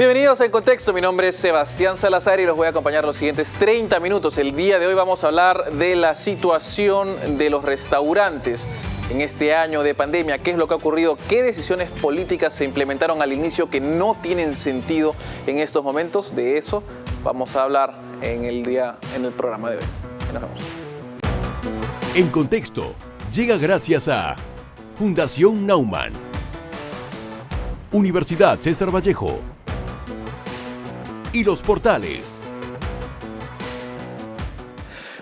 Bienvenidos a En Contexto, mi nombre es Sebastián Salazar y los voy a acompañar los siguientes 30 minutos. El día de hoy vamos a hablar de la situación de los restaurantes en este año de pandemia. ¿Qué es lo que ha ocurrido? ¿Qué decisiones políticas se implementaron al inicio que no tienen sentido en estos momentos? De eso vamos a hablar en el programa de hoy. Nos vemos. En Contexto llega gracias a Fundación Naumann, Universidad César Vallejo y Los Portales.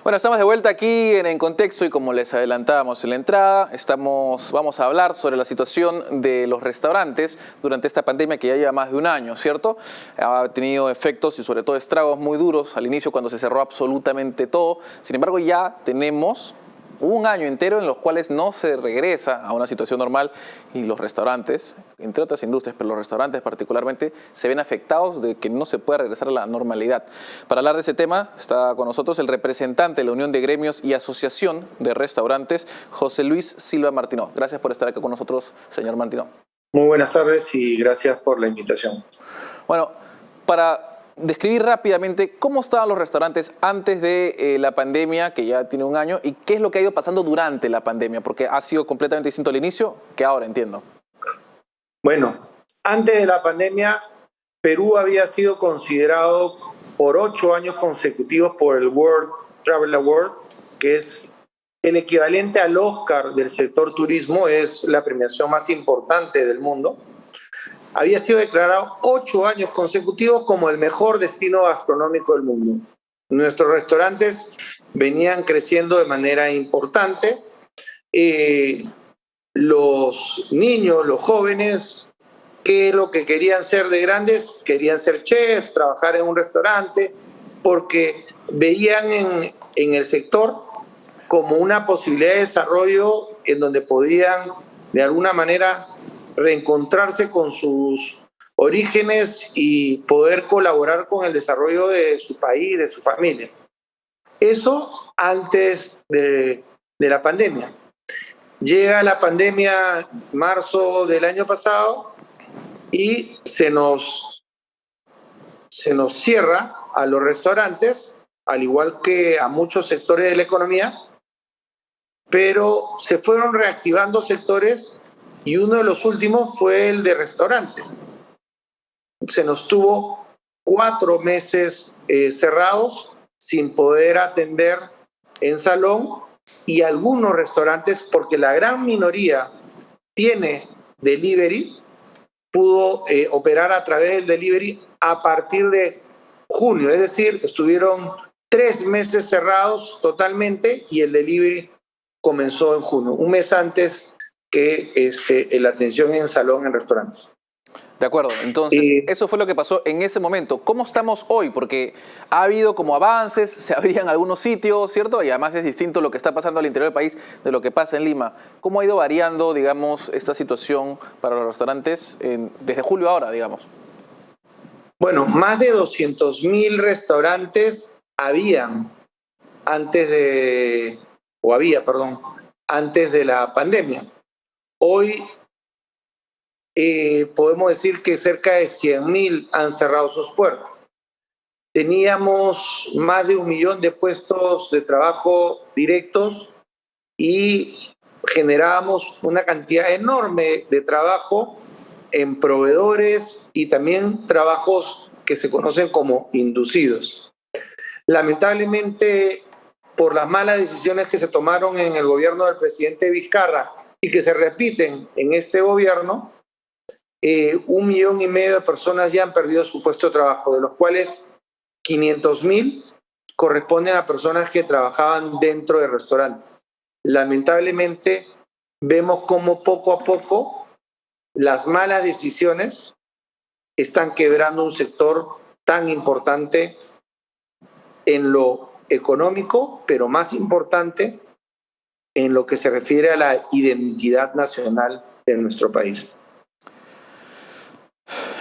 Bueno, estamos de vuelta aquí en Contexto y como les adelantábamos en la entrada, vamos a hablar sobre la situación de los restaurantes durante esta pandemia que ya lleva más de un año, ¿cierto? Ha tenido efectos y sobre todo estragos muy duros al inicio cuando se cerró absolutamente todo. Sin embargo, ya tenemos un año entero en los cuales no se regresa a una situación normal y los restaurantes, entre otras industrias, pero los restaurantes particularmente, se ven afectados de que no se pueda regresar a la normalidad. Para hablar de ese tema está con nosotros el representante de la Unión de Gremios y Asociación de Restaurantes, José Luis Silva Martínez. Gracias por estar aquí con nosotros, señor Martínez. Muy buenas tardes y gracias por la invitación. Bueno, para describir rápidamente cómo estaban los restaurantes antes de la pandemia, que ya tiene un año, y qué es lo que ha ido pasando durante la pandemia, porque ha sido completamente distinto al inicio que ahora, entiendo. Bueno, antes de la pandemia, Perú había sido considerado por 8 años consecutivos por el World Travel Award, que es el equivalente al Oscar del sector turismo, es la premiación más importante del mundo. Había sido declarado 8 años consecutivos como el mejor destino gastronómico del mundo. Nuestros restaurantes venían creciendo de manera importante. Los niños, los jóvenes, ¿qué es lo que querían ser de grandes? Querían ser chefs, trabajar en un restaurante, porque veían en el sector como una posibilidad de desarrollo en donde podían, de alguna manera, reencontrarse con sus orígenes y poder colaborar con el desarrollo de su país, de su familia. Eso antes de la pandemia. Llega la pandemia en marzo del año pasado y se nos cierra a los restaurantes, al igual que a muchos sectores de la economía, pero se fueron reactivando sectores y uno de los últimos fue el de restaurantes. Se nos tuvo 4 meses cerrados sin poder atender en salón y algunos restaurantes, porque la gran minoría tiene delivery, pudo operar a través del delivery a partir de junio. Es decir, estuvieron 3 meses cerrados totalmente y el delivery comenzó en junio, un mes antes que la atención en salón en restaurantes. De acuerdo, entonces eso fue lo que pasó en ese momento. ¿Cómo estamos hoy? Porque ha habido como avances, se abrían algunos sitios, ¿cierto? Y además es distinto lo que está pasando al interior del país de lo que pasa en Lima. ¿Cómo ha ido variando, digamos, esta situación para los restaurantes desde julio a ahora, digamos? Bueno, más de 200.000 restaurantes había antes de la pandemia. Hoy podemos decir que cerca de 100.000 han cerrado sus puertas. Teníamos más de 1 millón de puestos de trabajo directos y generábamos una cantidad enorme de trabajo en proveedores y también trabajos que se conocen como inducidos. Lamentablemente, por las malas decisiones que se tomaron en el gobierno del presidente Vizcarra y que se repiten en este gobierno, 1,5 millones de personas ya han perdido su puesto de trabajo, de los cuales 500.000 corresponden a personas que trabajaban dentro de restaurantes. Lamentablemente, vemos cómo poco a poco las malas decisiones están quebrando un sector tan importante en lo económico, pero más importante en lo que se refiere a la identidad nacional de nuestro país.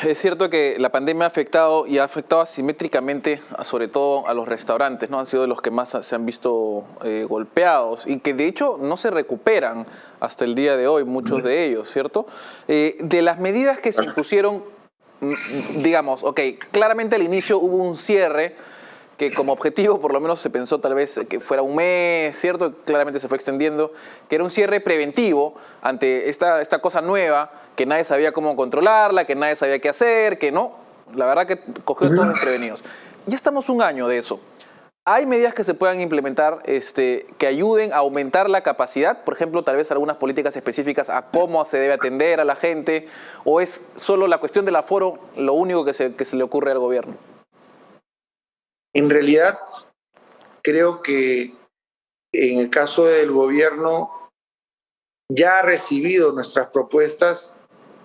Es cierto que la pandemia ha afectado y ha afectado asimétricamente, sobre todo a los restaurantes, ¿no? Han sido de los que más se han visto golpeados y que de hecho no se recuperan hasta el día de hoy, muchos de ellos, ¿cierto? De las medidas que se impusieron, digamos, ok, claramente al inicio hubo un cierre que como objetivo por lo menos se pensó tal vez que fuera un mes, ¿cierto? Claramente se fue extendiendo, que era un cierre preventivo ante esta cosa nueva, que nadie sabía cómo controlarla, que nadie sabía qué hacer, que no. La verdad que cogió a todos desprevenidos. Ya estamos un año de eso. ¿Hay medidas que se puedan implementar que ayuden a aumentar la capacidad? Por ejemplo, tal vez algunas políticas específicas a cómo se debe atender a la gente, ¿o es solo la cuestión del aforo lo único que se le ocurre al gobierno? En realidad, creo que en el caso del gobierno ya ha recibido nuestras propuestas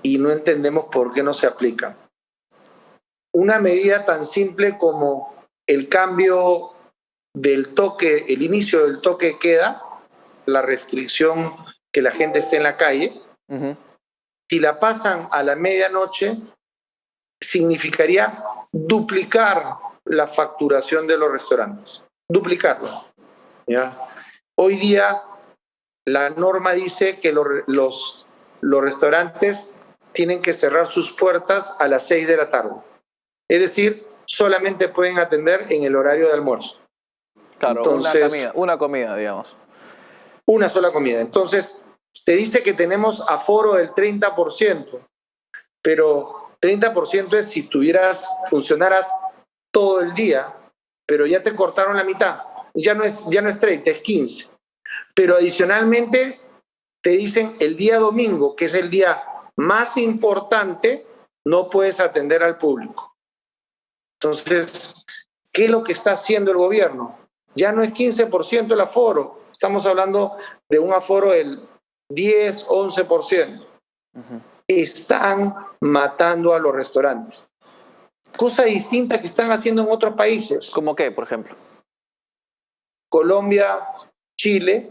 y no entendemos por qué no se aplican. Una medida tan simple como el cambio del toque, el inicio del toque de queda, la restricción que la gente esté en la calle, si la pasan a la medianoche, significaría duplicar la facturación de los restaurantes, duplicarlo. ¿Ya? Hoy día la norma dice que los restaurantes tienen que cerrar sus puertas a las 6 de la tarde. Es decir, solamente pueden atender en el horario de almuerzo. Claro, entonces, una comida, digamos. Una sola comida. Entonces, se dice que tenemos aforo del 30%, pero 30% es si funcionaras todo el día, pero ya te cortaron la mitad. Ya no es 30, es 15. Pero adicionalmente te dicen el día domingo, que es el día más importante, no puedes atender al público. Entonces, ¿qué es lo que está haciendo el gobierno? Ya no es 15% el aforo, estamos hablando de un aforo del 10, 11%. Están matando a los restaurantes. Cosa distinta que están haciendo en otros países. ¿Cómo qué, por ejemplo? Colombia, Chile,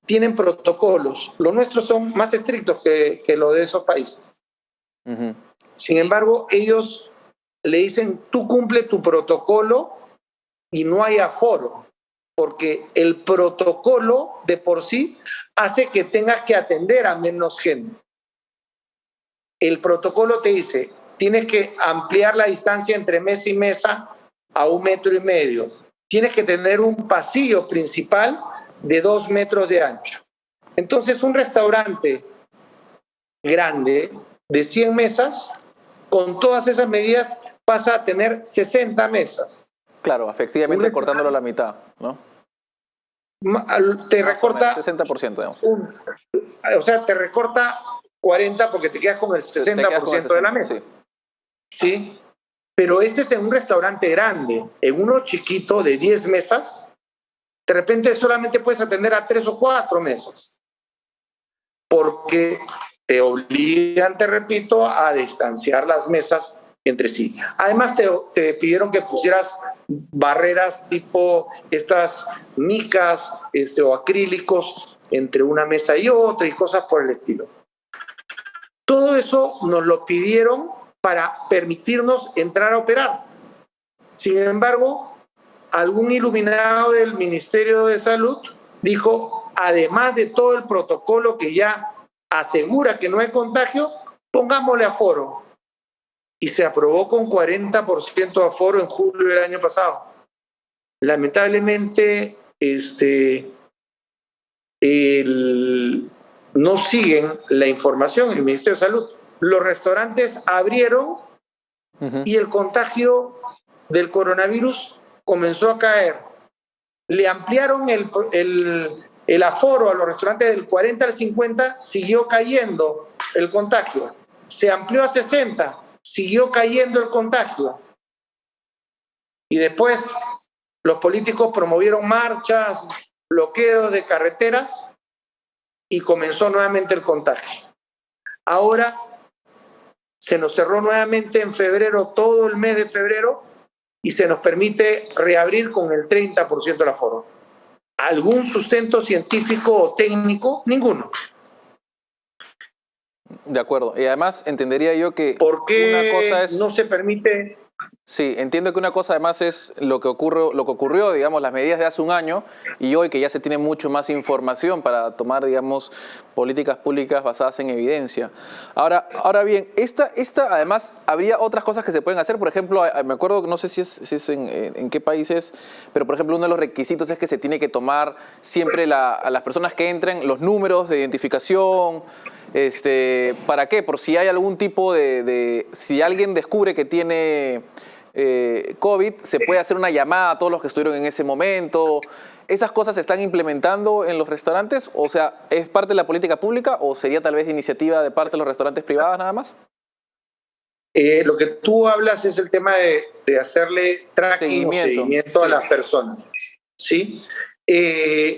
tienen protocolos. Los nuestros son más estrictos que los de esos países. Sin embargo, ellos le dicen, tú cumple tu protocolo y no hay aforo, porque el protocolo de por sí hace que tengas que atender a menos gente. El protocolo te dice, tienes que ampliar la distancia entre mesa y mesa a 1,5 metros. Tienes que tener un pasillo principal de 2 metros de ancho. Entonces, un restaurante grande de 100 mesas, con todas esas medidas, pasa a tener 60 mesas. Claro, efectivamente cortándolo a la mitad, ¿no? Te recorta 60%, digamos. O sea, te recorta 40 porque te quedas con el 60% de la mesa. Sí. Pero este es en un restaurante grande. En uno chiquito de 10 mesas, de repente solamente puedes atender a 3 o 4 mesas. Porque te obligan, te repito, a distanciar las mesas entre sí. Además, te pidieron que pusieras barreras tipo estas micas o acrílicos entre una mesa y otra y cosas por el estilo. Todo eso nos lo pidieron para permitirnos entrar a operar. Sin embargo, algún iluminado del Ministerio de Salud dijo, además de todo el protocolo que ya asegura que no hay contagio, pongámosle aforo. Y se aprobó con 40% de aforo en julio del año pasado. Lamentablemente, no siguen la información del Ministerio de Salud. Los restaurantes abrieron y el contagio del coronavirus comenzó a caer. Le ampliaron el aforo a los restaurantes del 40 al 50, siguió cayendo el contagio. Se amplió a 60, siguió cayendo el contagio. Y después los políticos promovieron marchas, bloqueos de carreteras y comenzó nuevamente el contagio. Ahora se nos cerró nuevamente en febrero, todo el mes de febrero, y se nos permite reabrir con el 30% del aforo. ¿Algún sustento científico o técnico? Ninguno. De acuerdo. Y además entendería yo que ¿por qué una cosa es... no se permite Sí, entiendo que una cosa además es lo que ocurrió, digamos, las medidas de hace un año y hoy que ya se tiene mucho más información para tomar, digamos, políticas públicas basadas en evidencia. Ahora bien, esta además, habría otras cosas que se pueden hacer. Por ejemplo, me acuerdo, no sé si es en qué país es, pero por ejemplo, uno de los requisitos es que se tiene que tomar siempre a las personas que entren los números de identificación. ¿Para qué? Por si hay algún tipo si alguien descubre que tiene COVID, se puede hacer una llamada a todos los que estuvieron en ese momento. ¿Esas cosas se están implementando en los restaurantes? O sea, ¿es parte de la política pública o sería tal vez de iniciativa de parte de los restaurantes privados nada más? Lo que tú hablas es el tema de hacerle tracking o seguimiento a las personas, ¿sí?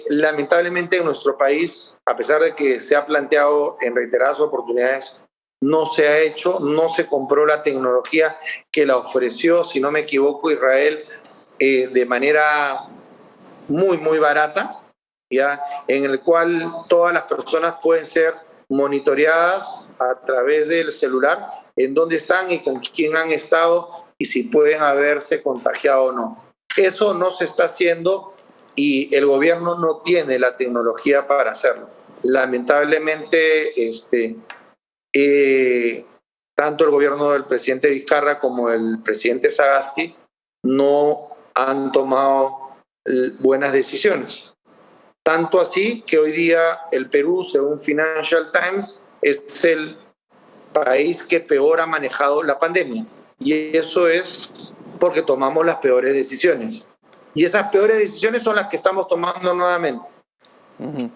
Lamentablemente en nuestro país, a pesar de que se ha planteado en reiteradas oportunidades, no se ha hecho, no se compró la tecnología que la ofreció, si no me equivoco, Israel, de manera muy, muy barata, ¿ya? En el cual todas las personas pueden ser monitoreadas a través del celular en dónde están y con quién han estado y si pueden haberse contagiado o no. Eso no se está haciendo y el gobierno no tiene la tecnología para hacerlo. Lamentablemente, tanto el gobierno del presidente Vizcarra como el presidente Sagasti no han tomado buenas decisiones. Tanto así que hoy día el Perú, según Financial Times, es el país que peor ha manejado la pandemia. Y eso es porque tomamos las peores decisiones. Y esas peores decisiones son las que estamos tomando nuevamente. Uh-huh.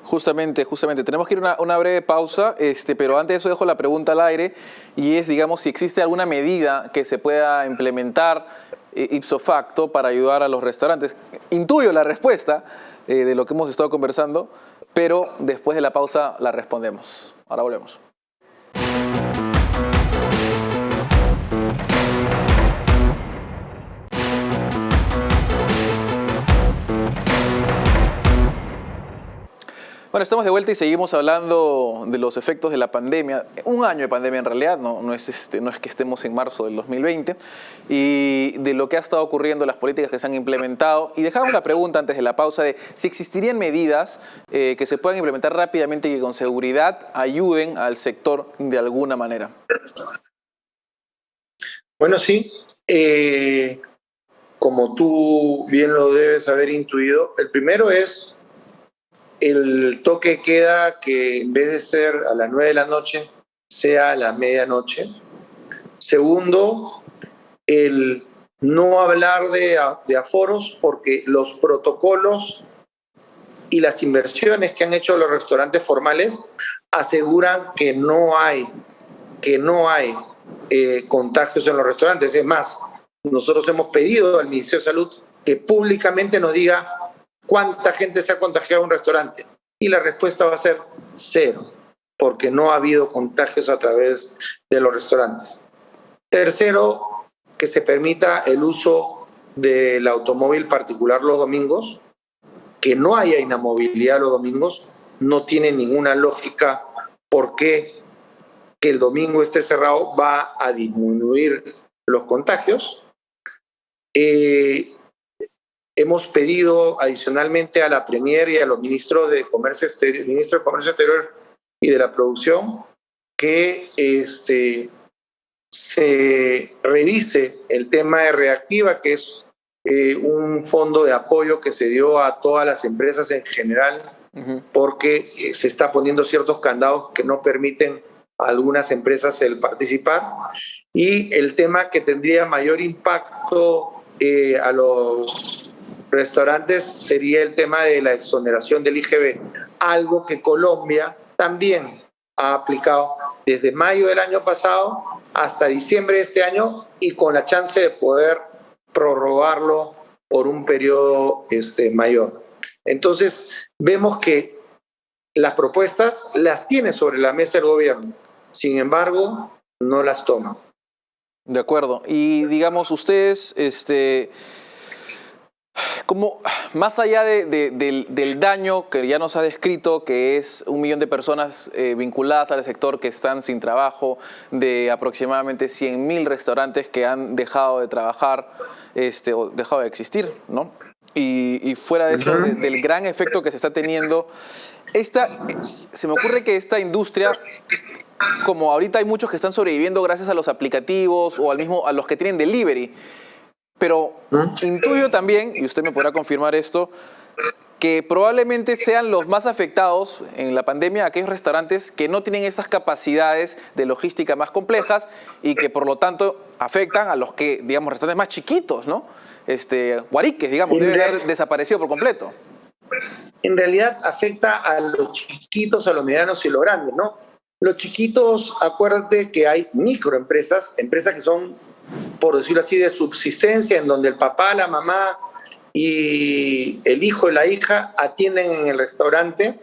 Justamente. Tenemos que ir a una breve pausa, pero antes de eso dejo la pregunta al aire y es, digamos, si existe alguna medida que se pueda implementar ipso facto para ayudar a los restaurantes. Intuyo la respuesta de lo que hemos estado conversando, pero después de la pausa la respondemos. Ahora volvemos. Bueno, estamos de vuelta y seguimos hablando de los efectos de la pandemia. Un año de pandemia en realidad, no es que estemos en marzo del 2020, y de lo que ha estado ocurriendo, las políticas que se han implementado. Y dejamos la pregunta antes de la pausa de si existirían medidas que se puedan implementar rápidamente y que con seguridad ayuden al sector de alguna manera. Bueno, sí. Como tú bien lo debes haber intuido, el primero es el toque de queda, que en vez de ser a las 9 de la noche, sea a la medianoche. Segundo, el no hablar de aforos, porque los protocolos y las inversiones que han hecho los restaurantes formales aseguran que no hay contagios en los restaurantes. Es más, nosotros hemos pedido al Ministerio de Salud que públicamente nos diga ¿cuánta gente se ha contagiado en un restaurante? Y la respuesta va a ser 0, porque no ha habido contagios a través de los restaurantes. Tercero, que se permita el uso del automóvil particular los domingos, que no haya inamovilidad los domingos, no tiene ninguna lógica por qué que el domingo esté cerrado va a disminuir los contagios. Hemos pedido adicionalmente a la Premier y a los ministros de Comercio Exterior y de la Producción que se revise el tema de Reactiva, que es un fondo de apoyo que se dio a todas las empresas en general, porque se está poniendo ciertos candados que no permiten a algunas empresas el participar. Y el tema que tendría mayor impacto a los restaurantes sería el tema de la exoneración del IGB, algo que Colombia también ha aplicado desde mayo del año pasado hasta diciembre de este año y con la chance de poder prorrogarlo por un periodo mayor. Entonces, vemos que las propuestas las tiene sobre la mesa el gobierno, sin embargo, no las toma. De acuerdo. Y digamos, ustedes, Como más allá del daño que ya nos ha descrito, que es 1 millón de personas vinculadas al sector que están sin trabajo, de aproximadamente 100.000 restaurantes que han dejado de trabajar, o dejado de existir, ¿no? Y fuera de eso, del gran efecto que se está teniendo, se me ocurre que esta industria, como ahorita hay muchos que están sobreviviendo gracias a los aplicativos o a los que tienen delivery, pero intuyo también, y usted me podrá confirmar esto, que probablemente sean los más afectados en la pandemia aquellos restaurantes que no tienen esas capacidades de logística más complejas y que por lo tanto afectan a los que, digamos, restaurantes más chiquitos, ¿no? Guariques, digamos, deben haber desaparecido por completo. En realidad afecta a los chiquitos, a los medianos y los grandes, ¿no? Los chiquitos, acuérdate que hay microempresas, empresas que son, por decirlo así, de subsistencia, en donde el papá, la mamá y el hijo y la hija atienden en el restaurante,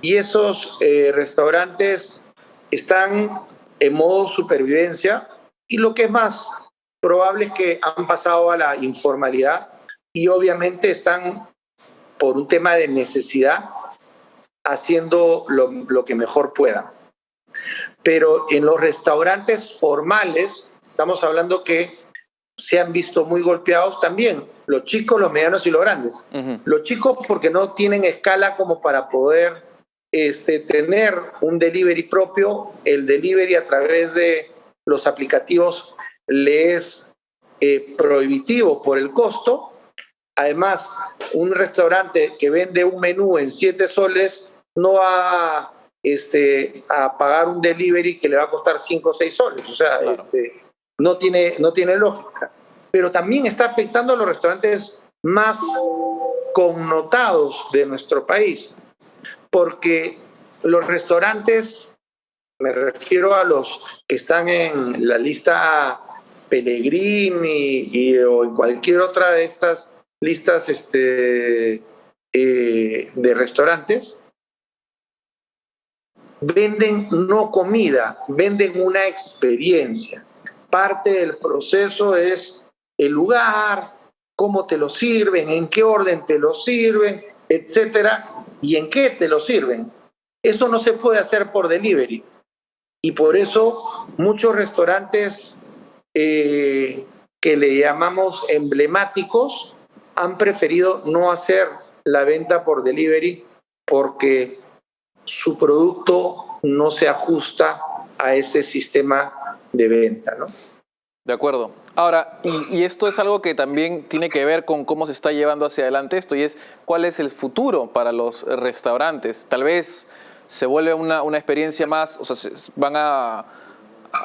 y esos restaurantes están en modo supervivencia, y lo que es más probable es que han pasado a la informalidad y obviamente están, por un tema de necesidad, haciendo lo que mejor puedan. Pero en los restaurantes formales, estamos hablando que se han visto muy golpeados también, los chicos, los medianos y los grandes. Los chicos porque no tienen escala como para poder tener un delivery propio. El delivery a través de los aplicativos le es prohibitivo por el costo. Además, un restaurante que vende un menú en 7 soles no va a pagar un delivery que le va a costar 5 o 6 soles. O sea, claro, no tiene lógica. Pero también está afectando a los restaurantes más connotados de nuestro país, porque los restaurantes, me refiero a los que están en la lista Pellegrini o en cualquier otra de estas listas de restaurantes, venden no comida, venden una experiencia. Parte del proceso es el lugar, cómo te lo sirven, en qué orden te lo sirven, etcétera, y en qué te lo sirven. Eso no se puede hacer por delivery. Y por eso muchos restaurantes que le llamamos emblemáticos han preferido no hacer la venta por delivery porque su producto no se ajusta a ese sistema de venta, ¿no? De acuerdo. Ahora, y esto es algo que también tiene que ver con cómo se está llevando hacia adelante esto, y es cuál es el futuro para los restaurantes. Tal vez se vuelve una experiencia más, o sea, van a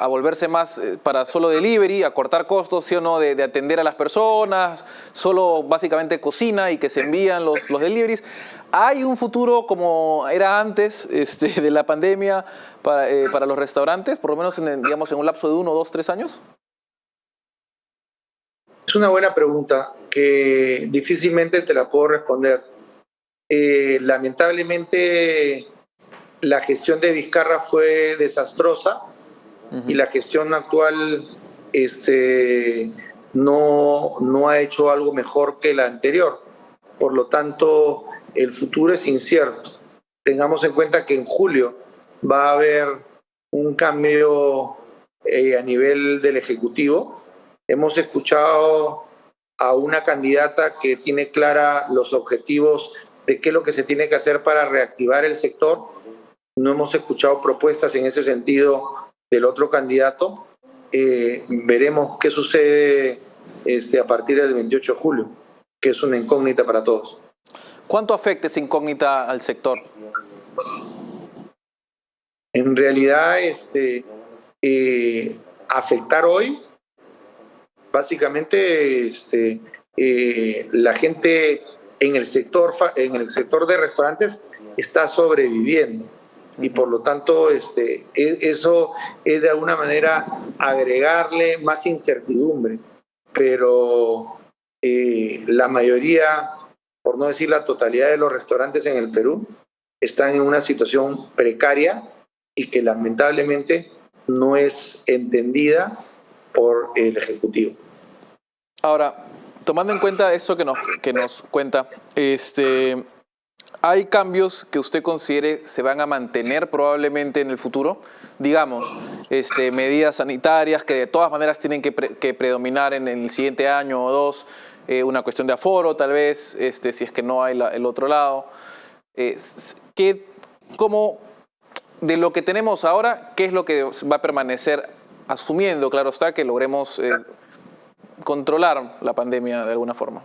volverse más para solo delivery, a cortar costos, ¿sí o no?, de atender a las personas, solo básicamente cocina y que se envían los deliveries. ¿Hay un futuro como era antes de la pandemia para los restaurantes, por lo menos digamos, en un lapso de 1, 2, 3 años? Es una buena pregunta que difícilmente te la puedo responder. Lamentablemente la gestión de Vizcarra fue desastrosa y la gestión actual no ha hecho algo mejor que la anterior. Por lo tanto, el futuro es incierto. Tengamos en cuenta que en julio va a haber un cambio a nivel del Ejecutivo. Hemos escuchado a una candidata que tiene clara los objetivos de qué es lo que se tiene que hacer para reactivar el sector. No hemos escuchado propuestas en ese sentido del otro candidato. Veremos qué sucede a partir del 28 de julio, que es una incógnita para todos. ¿Cuánto afecta esa incógnita al sector? En realidad, afectar hoy, básicamente, la gente en el sector de restaurantes está sobreviviendo y por lo tanto eso es de alguna manera agregarle más incertidumbre, pero la mayoría, por no decir la totalidad de los restaurantes en el Perú, están en una situación precaria y que lamentablemente no es entendida por el Ejecutivo. Ahora, tomando en cuenta eso que nos cuenta, ¿hay cambios que usted considere se van a mantener probablemente en el futuro? Digamos, medidas sanitarias que de todas maneras tienen que predominar en el siguiente año o dos, una cuestión de aforo tal vez, si es que no hay el otro lado. ¿Cómo, de lo que tenemos ahora, qué es lo que va a permanecer, asumiendo, claro está, que logremos controlar la pandemia de alguna forma?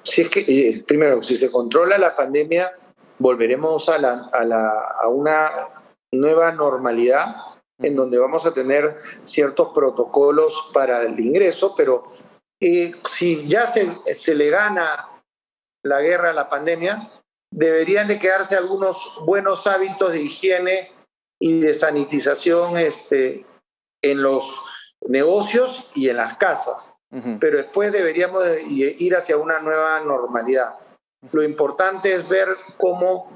Si es que, primero, si se controla la pandemia, volveremos a una nueva normalidad en donde vamos a tener ciertos protocolos para el ingreso, pero si ya se le gana la guerra a la pandemia, deberían de quedarse algunos buenos hábitos de higiene y de sanitización en los negocios y en las casas. Pero después deberíamos ir hacia una nueva normalidad. Lo importante es ver cómo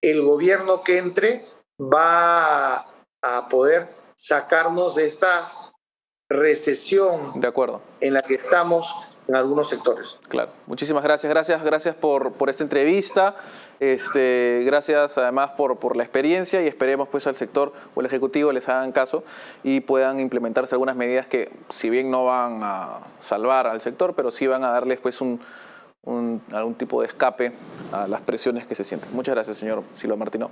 el gobierno que entre va a poder sacarnos de esta recesión en la que estamos en algunos sectores. Claro. Muchísimas gracias. Gracias por esta entrevista. Gracias además por la experiencia, y esperemos pues al sector o el Ejecutivo les hagan caso y puedan implementarse algunas medidas que, si bien no van a salvar al sector, pero sí van a darles pues algún tipo de escape a las presiones que se sienten. Muchas gracias, señor Silva Martino.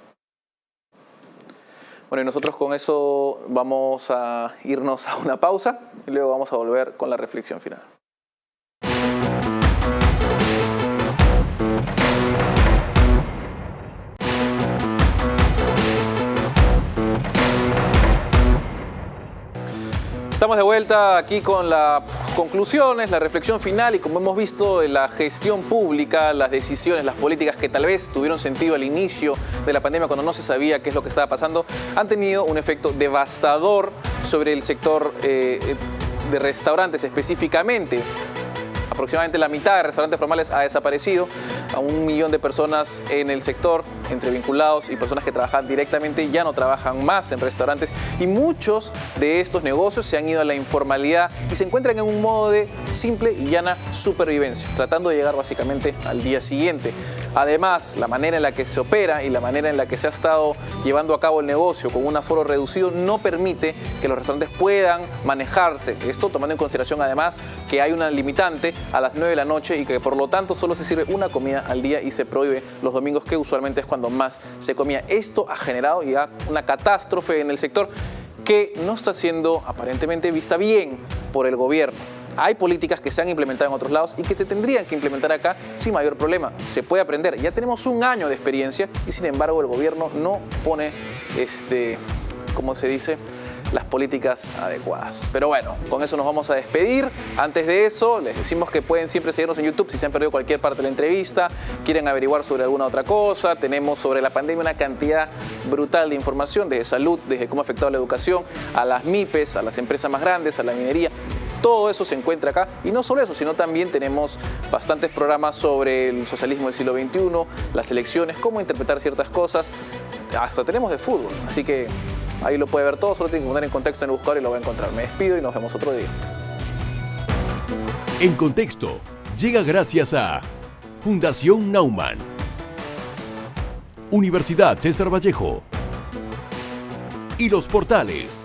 Bueno, y nosotros con eso vamos a irnos a una pausa y luego vamos a volver con la reflexión final. Estamos de vuelta aquí con las conclusiones, la reflexión final, y como hemos visto, la gestión pública, las decisiones, las políticas que tal vez tuvieron sentido al inicio de la pandemia, cuando no se sabía qué es lo que estaba pasando, han tenido un efecto devastador sobre el sector de restaurantes específicamente. Aproximadamente la mitad de restaurantes formales ha desaparecido. A 1 millón de personas en el sector, entre vinculados y personas que trabajan directamente, ya no trabajan más en restaurantes, y muchos de estos negocios se han ido a la informalidad y se encuentran en un modo de simple y llana supervivencia, tratando de llegar básicamente al día siguiente. Además, la manera en la que se opera y la manera en la que se ha estado llevando a cabo el negocio con un aforo reducido no permite que los restaurantes puedan manejarse. Esto tomando en consideración además que hay una limitante a las 9 de la noche y que por lo tanto solo se sirve una comida al día y se prohíbe los domingos, que usualmente es cuando más se comía. Esto ha generado ya una catástrofe en el sector que no está siendo aparentemente vista bien por el gobierno. Hay políticas que se han implementado en otros lados y que se tendrían que implementar acá sin mayor problema. Se puede aprender. Ya tenemos 1 año de experiencia y sin embargo el gobierno no pone, ¿cómo se dice?, las políticas adecuadas. Pero bueno, con eso nos vamos a despedir. Antes de eso, les decimos que pueden siempre seguirnos en YouTube si se han perdido cualquier parte de la entrevista, quieren averiguar sobre alguna otra cosa. Tenemos sobre la pandemia una cantidad brutal de información, desde salud, desde cómo ha afectado la educación, a las MIPES, a las empresas más grandes, a la minería. Todo eso se encuentra acá, y no solo eso, sino también tenemos bastantes programas sobre el socialismo del siglo XXI, las elecciones, cómo interpretar ciertas cosas, hasta tenemos de fútbol, así que ahí lo puede ver todo, solo tiene que poner en contexto en el buscador y lo va a encontrar. Me despido y nos vemos otro día. En Contexto llega gracias a Fundación Naumann, Universidad César Vallejo y Los Portales.